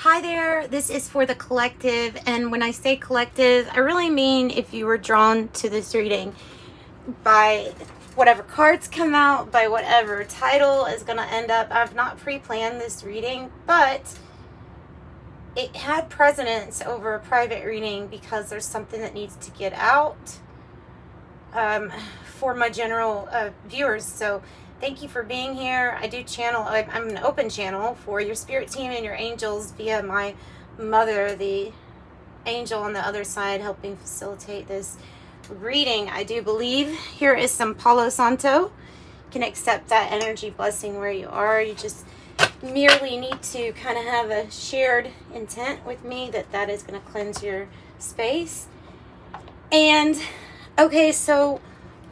Hi there, this is for the collective, and when I say collective, I really mean if you were drawn to this reading by whatever cards come out, by whatever title is going to end up. I've not pre-planned this reading, but it had precedence over a private reading because there's something that needs to get out for my general viewers. So thank you for being here. I do channel, I'm an open channel for your spirit team and your angels via my mother, the angel on the other side, helping facilitate this reading. I do believe here is some Palo Santo. You can accept that energy blessing where you are. You just merely need to kind of have a shared intent with me that is going to cleanse your space. And okay, so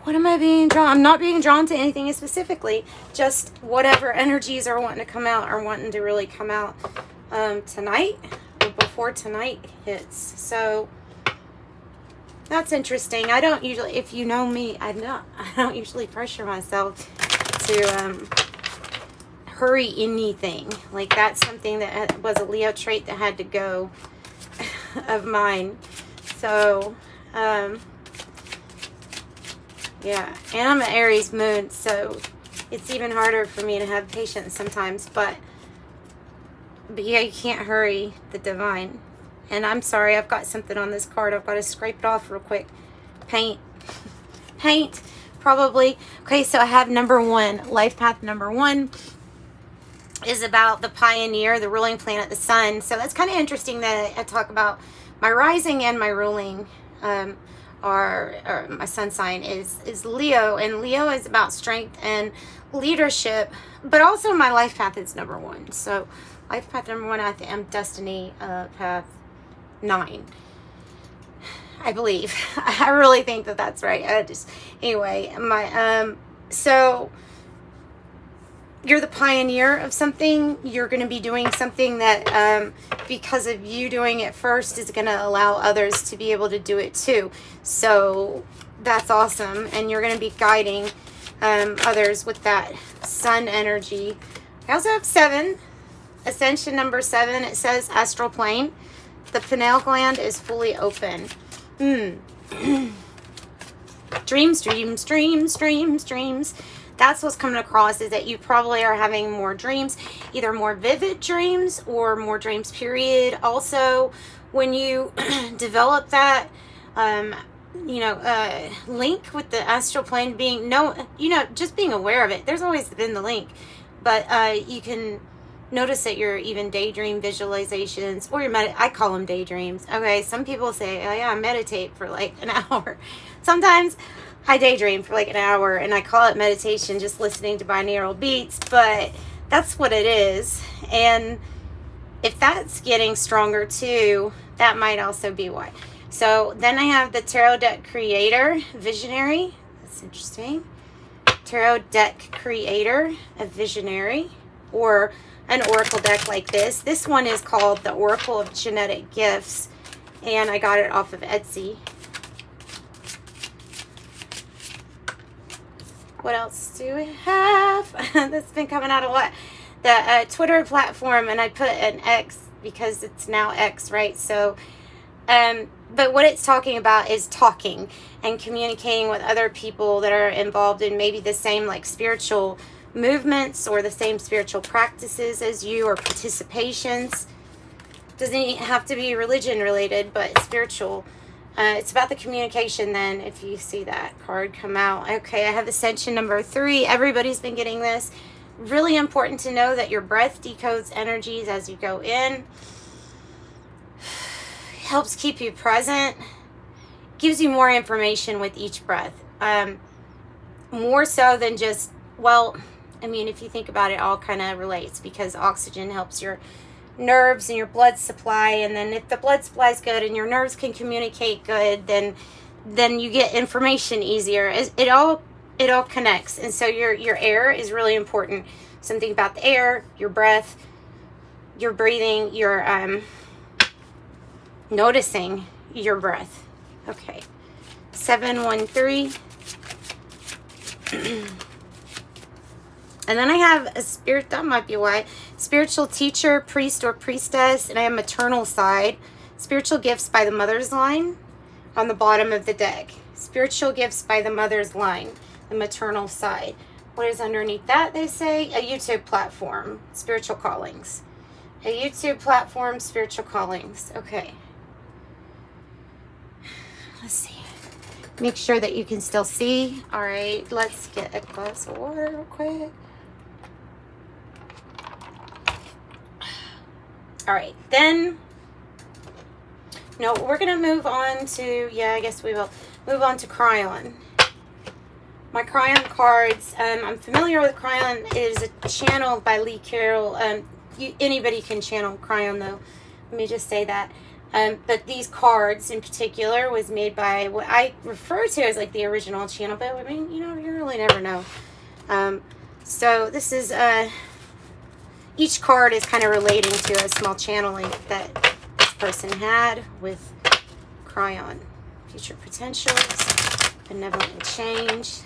what am I being drawn? I'm not being drawn to anything specifically, just whatever energies are wanting to come out are wanting to really come out tonight or before tonight hits. So that's interesting. I don't usually, if you know me, I don't usually pressure myself to hurry anything. Like that's something that was a Leo trait that had to go of mine. So yeah, and I'm an Aries moon, so it's even harder for me to have patience sometimes, but yeah, you can't hurry the divine. And I'm sorry, I've got something on this card. I've got to scrape it off real quick. Paint, probably. Okay, so I have number one. Life path number one is about the pioneer, the ruling planet, the sun. So that's kind of interesting that I talk about my rising and my ruling or my sun sign is Leo, and Leo is about strength and leadership, but also my life path is number one. So life path number one, I think I'm destiny path 9, I believe. I really think that that's right. Anyway, my so you're the pioneer of something. You're going to be doing something that because of you doing it first is going to allow others to be able to do it too. So that's awesome, and you're going to be guiding others with that sun energy. I also have 7, ascension number 7. It says astral plane. The pineal gland is fully open. Dreams. That's what's coming across, is that you probably are having more dreams, either more vivid dreams or more dreams, period. Also, when you develop that, link with the astral plane, just being aware of it. There's always been the link, but you can notice that you're even daydream visualizations, or I call them daydreams. Okay, some people say, oh yeah, I meditate for like an hour. Sometimes I daydream for like an hour, and I call it meditation, just listening to binaural beats, but that's what it is. And if that's getting stronger too, that might also be why. So then I have the tarot deck creator, visionary. That's interesting. Tarot deck creator, a visionary, or an oracle deck like this. This one is called the Oracle of Genetic Gifts, and I got it off of Etsy. What else do we have? That's been coming out a lot. The Twitter platform, and I put an X because it's now X, right? So, but what it's talking about is talking and communicating with other people that are involved in maybe the same like spiritual movements or the same spiritual practices as you, or participations. Doesn't have to be religion related, but spiritual. It's about the communication then, if you see that card come out. Okay, I have ascension number 3. Everybody's been getting this. Really important to know that your breath decodes energies as you go in. Helps keep you present. Gives you more information with each breath. More so than just, well, I mean, if you think about it, all kind of relates, because oxygen helps your nerves and your blood supply, and then if the blood supply is good and your nerves can communicate good, then you get information easier. It all connects. And so your air is really important. Something about the air, your breath, your breathing, your noticing your breath. Okay, 713. And then I have a spirit, that might be why, spiritual teacher, priest or priestess, and I have maternal side. Spiritual gifts by the mother's line on the bottom of the deck. Spiritual gifts by the mother's line, the maternal side. What is underneath that, they say? A YouTube platform, spiritual callings. A YouTube platform, spiritual callings. Okay. Let's see. Make sure that you can still see. All right, let's get a glass of water real quick. All right, then, no, we're going to move on to, yeah, I guess we will move on to Cryon. My Cryon cards, I'm familiar with Cryon. It is a channel by Lee Carroll. Anybody can channel Cryon, though. Let me just say that. But these cards in particular was made by what I refer to as like the original channel, but I mean, you know, you really never know. So this is, each card is kind of relating to a small channeling that this person had with Cryon. Future potentials, benevolent change.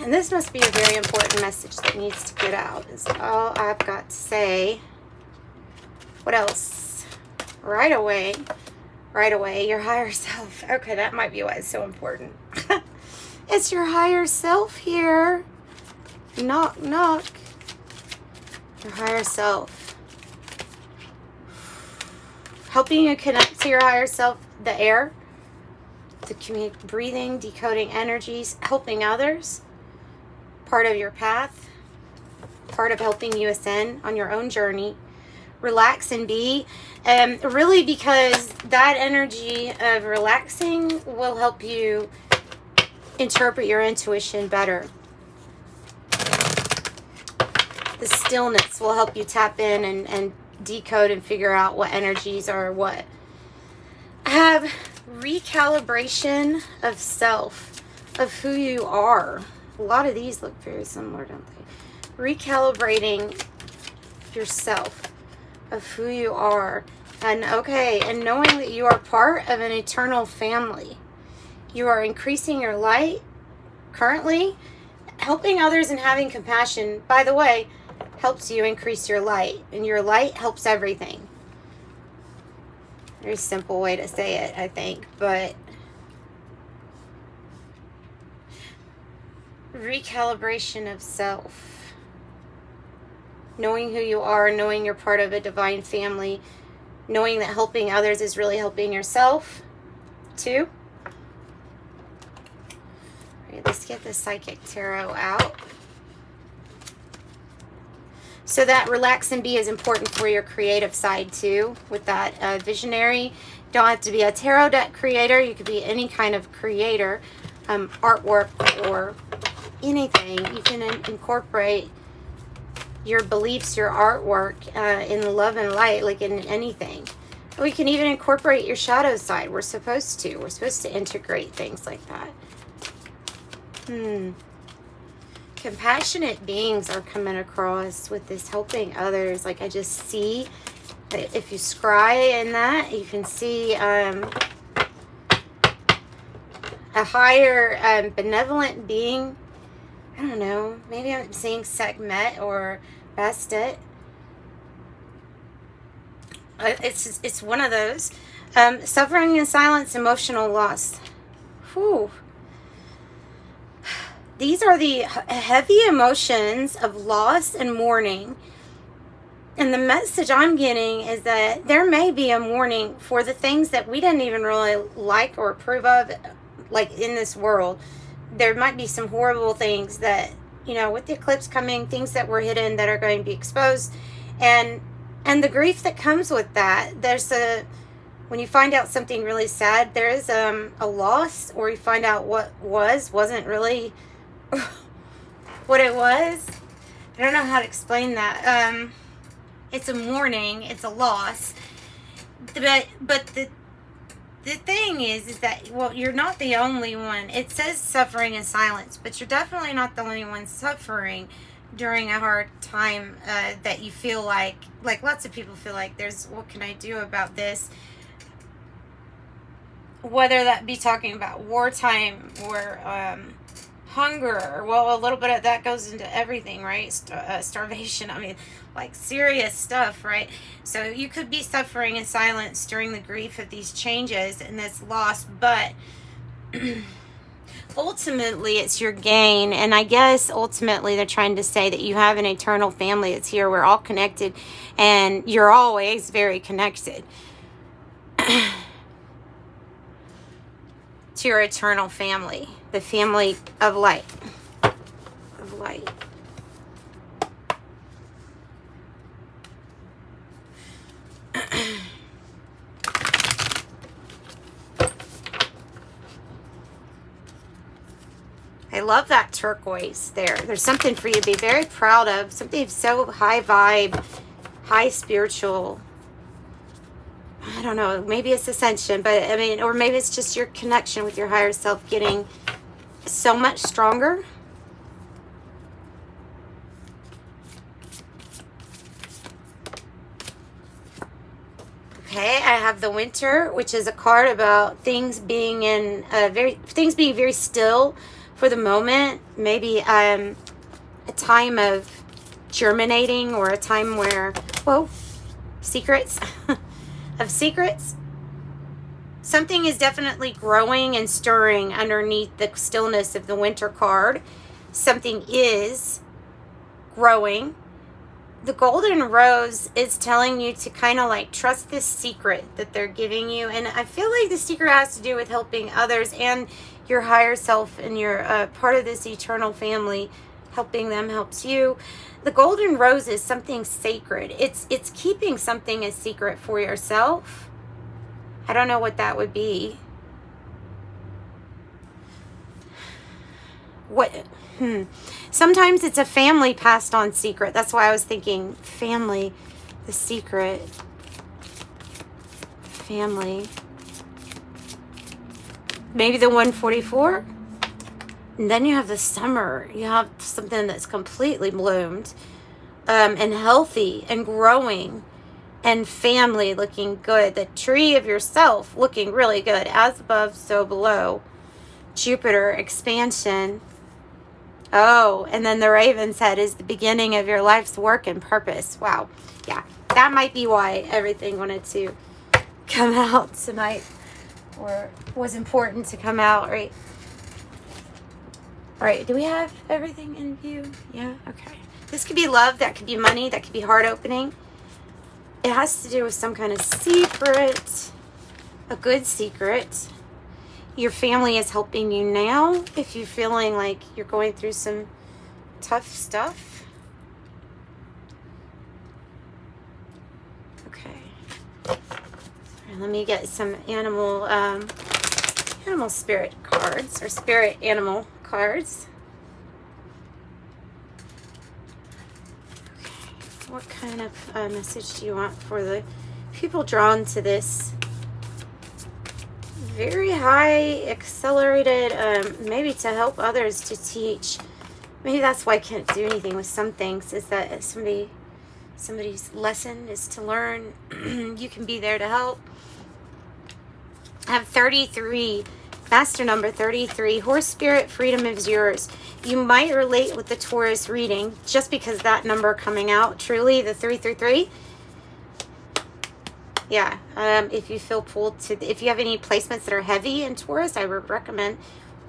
And this must be a very important message that needs to get out, is all I've got to say. What else? Right away, your higher self. Okay, that might be why it's so important. It's your higher self here. Knock, knock. Your higher self. Helping you connect to your higher self, the air, the breathing, decoding energies, helping others. Part of your path. Part of helping you ascend on your own journey. Relax and be, really, because that energy of relaxing will help you interpret your intuition better. The stillness will help you tap in and decode and figure out what energies are what. I have recalibration of self, of who you are. A lot of these look very similar, don't they? Recalibrating yourself, of who you are. And okay, and knowing that you are part of an eternal family. You are increasing your light currently. Helping others and having compassion, by the way, helps you increase your light. And your light helps everything. Very simple way to say it, I think. But recalibration of self. Knowing who you are, knowing you're part of a divine family, knowing that helping others is really helping yourself, too. All right, let's get the Psychic Tarot out. So that relax and be is important for your creative side, too, with that visionary. Don't have to be a tarot deck creator. You could be any kind of creator, artwork or anything. You can incorporate your beliefs, your artwork in love and light, like in anything. We can even incorporate your shadow side. We're supposed to. We're supposed to integrate things like that. Compassionate beings are coming across with this helping others. Like I just see, if you scry in that, you can see a higher benevolent being. I don't know, maybe I'm seeing Sekhmet or Bastet. It's one of those. Suffering in silence, emotional loss. Whew. These are the heavy emotions of loss and mourning. And the message I'm getting is that there may be a mourning for the things that we didn't even really like or approve of, like in this world. There might be some horrible things that, you know, with the eclipse coming, things that were hidden that are going to be exposed. And the grief that comes with that. When you find out something really sad, there is a loss, or you find out what wasn't really what it was. I don't know how to explain that. It's a mourning, it's a loss. But the thing is that, well, you're not the only one. It says suffering in silence, but you're definitely not the only one suffering during a hard time that you feel like lots of people feel like what can I do about this? Whether that be talking about wartime or hunger. Well, a little bit of that goes into everything, right? Starvation. I mean, like serious stuff, right? So you could be suffering in silence during the grief of these changes and this loss, but ultimately it's your gain. And I guess ultimately they're trying to say that you have an eternal family that's here. We're all connected, and you're always very connected to your eternal family, the family of light. Of light. I love that turquoise there. There's something for you to be very proud of. Something so high vibe, high spiritual. I don't know. Maybe it's ascension, but I mean, or maybe it's just your connection with your higher self getting so much stronger. Okay, I have the Winter, which is a card about things being in things being very still for the moment. Maybe a time of germinating, or a time where, whoa, secrets of secrets. Something is definitely growing and stirring underneath the stillness of the Winter card. Something is growing. The Golden Rose is telling you to kind of like trust this secret that they're giving you. And I feel like the secret has to do with helping others and your higher self, and you're part of this eternal family. Helping them helps you. The Golden Rose is something sacred. It's keeping something a secret for yourself. I don't know what that would be. Sometimes it's a family passed on secret. That's why I was thinking family, the secret. Family. Maybe the 144. And then you have the summer. You have something that's completely bloomed, and healthy and growing, and family looking good. The tree of yourself looking really good. As above, so below. Jupiter, expansion. Oh, and then the Raven's head is the beginning of your life's work and purpose. Wow. Yeah, that might be why everything wanted to come out tonight, or was important to come out, right? All right, do we have everything in view? Yeah, okay. This could be love, that could be money, that could be heart opening. It has to do with some kind of secret, a good secret. Your family is helping you now if you're feeling like you're going through some tough stuff. Okay. Sorry, let me get some animal spirit cards, or spirit animal cards. Okay. What kind of message do you want for the people drawn to this? Very high, accelerated, maybe to help others, to teach. Maybe that's why I can't do anything with some things, is that somebody's lesson is to learn. You can be there to help. I have 33, master number 33. Horse spirit, freedom is yours. You might relate with the Taurus reading just because that number coming out, truly, the 333. Yeah, if you feel pulled to, if you have any placements that are heavy in Taurus, I would recommend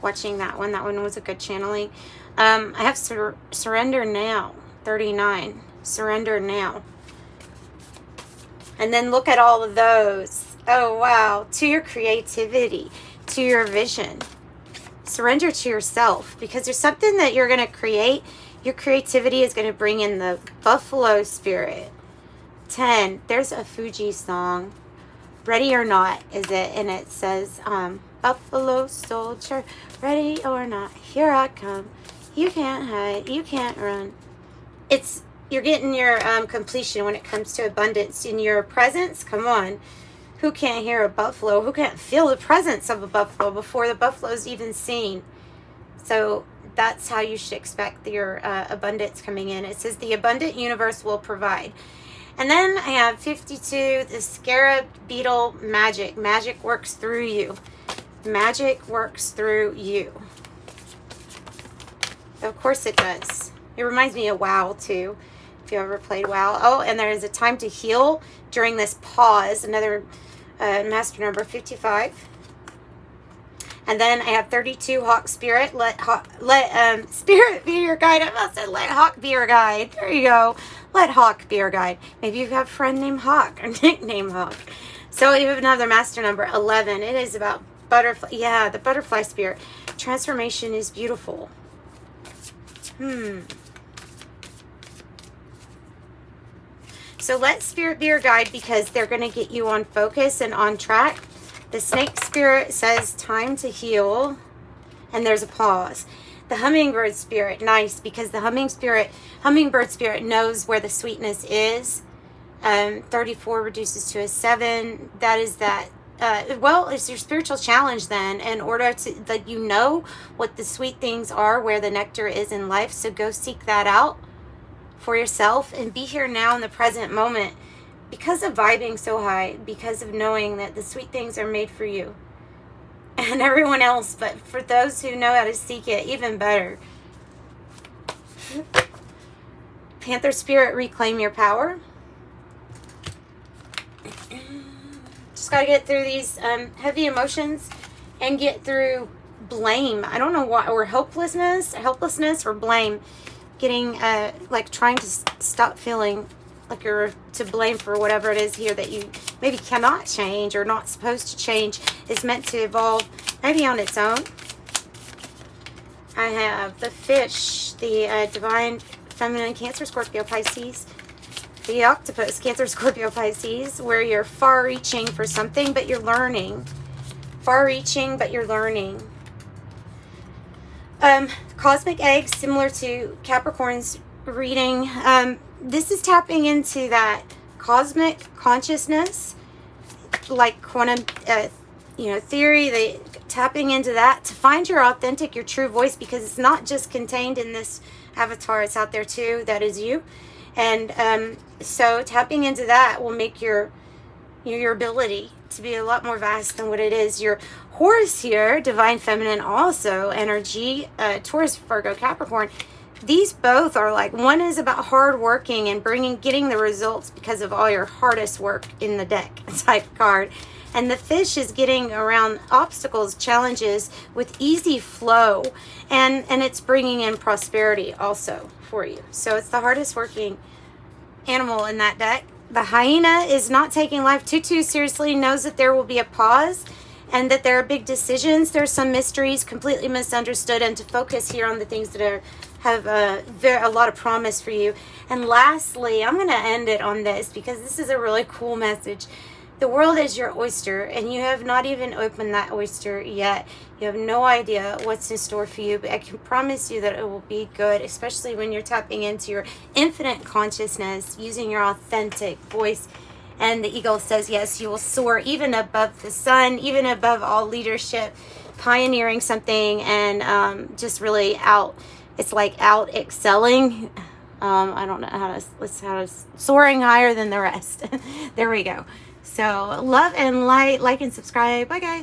watching that one. That one was a good channeling. I have surrender now, 39. Surrender now. And then look at all of those. Oh, wow. To your creativity, to your vision. Surrender to yourself, because there's something that you're going to create. Your creativity is going to bring in the buffalo spirit. 10, there's a Fuji song, Ready or Not is it, and it says, Buffalo soldier, ready or not, here I come, you can't hide, you can't run. You're getting your completion when it comes to abundance in your presence. Come on, who can't hear a buffalo, who can't feel the presence of a buffalo before the buffalo's even seen? So that's how you should expect your abundance coming in. It says the abundant universe will provide. And then I have 52, the scarab beetle magic. Magic works through you. Magic works through you. Of course it does. It reminds me of WoW too, if you ever played WoW. Oh, and there is a time to heal during this pause. Another master number 55. And then I have 32, Hawk Spirit. Let Spirit be your guide. I must have let Hawk be your guide. There you go. Let Hawk be your guide. Maybe you have a friend named Hawk or nickname Hawk. So you have another master number 11. It is about butterfly. Yeah, the butterfly spirit. Transformation is beautiful. So let Spirit be your guide, because they're going to get you on focus and on track. The snake spirit says time to heal, and there's a pause. The hummingbird spirit, nice, because the hummingbird spirit knows where the sweetness is. 34 reduces to a 7. That is that. Well, it's your spiritual challenge then, in order to that you know what the sweet things are, where the nectar is in life. So go seek that out for yourself and be here now in the present moment. Because of vibing so high, because of knowing that the sweet things are made for you and everyone else, but for those who know how to seek it, even better. Panther spirit, reclaim your power. Just got to get through these heavy emotions and get through blame. I don't know why, or helplessness or blame. Getting, like trying to stop feeling like you're to blame for whatever it is here that you maybe cannot change or not supposed to change, is meant to evolve maybe on its own. I have the fish, the divine feminine, Cancer, Scorpio, Pisces. The octopus, Cancer, Scorpio, Pisces, where you're far-reaching for something, but you're learning. Far-reaching, but you're learning. Cosmic egg, similar to Capricorn's reading. This is tapping into that cosmic consciousness, like quantum, theory. Tapping into that to find your authentic, your true voice, because it's not just contained in this avatar. It's out there too. That is you. And so tapping into that will make your ability to be a lot more vast than what it is. Your Horus here, divine feminine, also energy, Taurus, Virgo, Capricorn. These both are like, one is about hard working and getting the results because of all your hardest work in the deck type card. And the fish is getting around obstacles, challenges with easy flow. And it's bringing in prosperity also for you. So it's the hardest working animal in that deck. The hyena is not taking life too seriously, knows that there will be a pause and that there are big decisions. There's some mysteries, completely misunderstood, and to focus here on the things that have a lot of promise for you. And lastly, I'm going to end it on this, because this is a really cool message. The world is your oyster, and you have not even opened that oyster yet. You have no idea what's in store for you, but I can promise you that it will be good, especially when you're tapping into your infinite consciousness, using your authentic voice. And the eagle says, yes, you will soar even above the sun, even above all leadership, pioneering something, and just really it's like out excelling. I don't know how to soaring higher than the rest. There we go. So love and light, like and subscribe. Bye guys.